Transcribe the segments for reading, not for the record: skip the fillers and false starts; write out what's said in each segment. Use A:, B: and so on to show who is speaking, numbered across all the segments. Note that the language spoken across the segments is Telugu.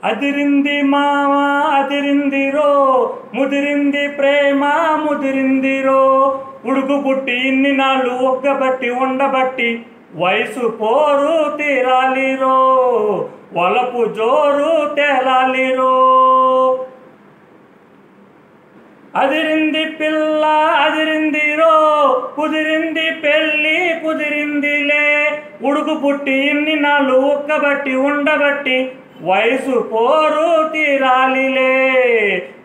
A: అదిరింది మామ అదిరిందిరో, ముదిరింది ప్రేమ ముదిరిందిరో. ఉడుకు పుట్టి ఇన్ని నాళ్ళు ఒక్కబట్టి ఉండబట్టి వయసు పోరు తీరాలిరో, వలపు జోరు తేలాలిరో. అదిరింది పిల్ల అదిరిందిరో, కుదిరింది పెళ్ళి కుదిరిందిలే. ఉడుకు పుట్టి ఇన్ని నాళ్ళు ఒక్కబట్టి ఉండబట్టి వయసు పోరు తీరాలిలే,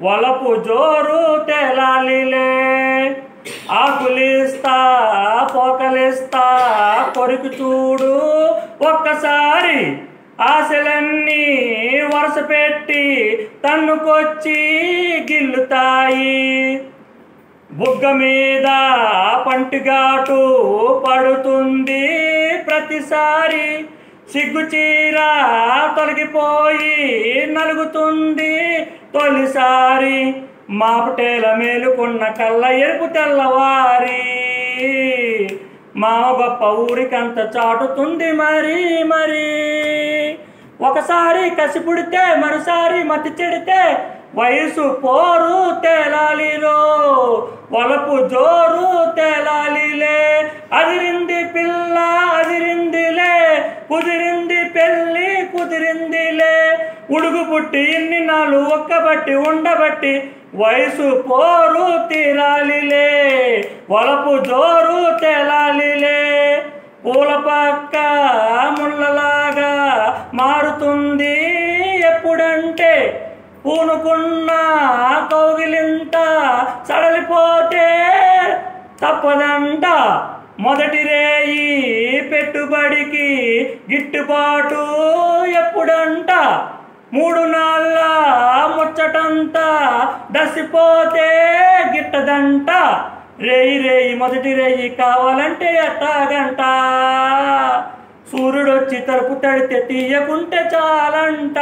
A: వలపు జోరు తేలాలిలే. ఆకులిస్తా పోకలిస్తా కొరికి చూడు ఒక్కసారి, ఆశలన్నీ వరుస పెట్టి తన్నుకొచ్చి గిల్లుతాయి. బుగ్గ మీద పంటిగాటు పడుతుంది ప్రతిసారి, సిగ్గుచీర తొలగిపోయి నలుగుతుంది తొలిసారి. మాపటేల మేలుకున్న కళ్ళ ఎరుపు తెల్లవారి, మా గొప్ప ఊరికంత చాటుతుంది మరి మరి. ఒకసారి కసి పుడితే మరోసారి మతి చెడితే వయసు పోరు తేలాలిరో, వలపు జోరు తేలాలిలే. అదిరింది పిల్ల అదిరిందిలే, కుదిరింది పెళ్ళి కుదిరిందిలే. ఉడుగు పుట్టి ఇన్ని నాళ్ళు ఒక్కబట్టి ఉండబట్టి వయసు పోరు తీరాలిలే, వలపు జోరు తేలాలిలే. పూల పక్క ముళ్ళలాగా మారుతుంది ఎప్పుడంటే, పూనుకున్న కౌగిలింత సడలిపోతే తప్పదంట. మొదటి రేయి పెట్టుబడికి గిట్టుబాటు ఎప్పుడంట, 3 నాళ్ళ ముచ్చటంతా దసిపోతే గిట్టదంట. రేయి రేయి మొదటి రేయి కావాలంటే ఎట్టాగంట, సూర్యుడొచ్చి తలుపు తడితే తీయకుంటే చాలంట.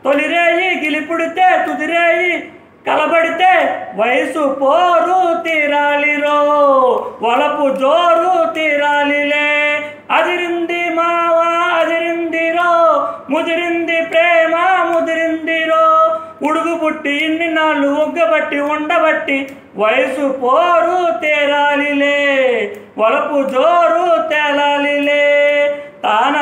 A: తొలి రేయి గిలిపుడితే తుదిరేయి కలబడితే వయసు పోరు తీరాలిరో, వలపు జోరు తీరాలిలే. అదిరింది మావ అదిరిందిరో, ముదిరింది ప్రేమ ముదిరిందిరో. ఉడుగు పుట్టి ఇన్ని నాళ్ళు ఒగ్గబట్టి ఉండబట్టి వయసు పోరు తేరాలిలే, వలపు జోరు తేలాలిలే. తాన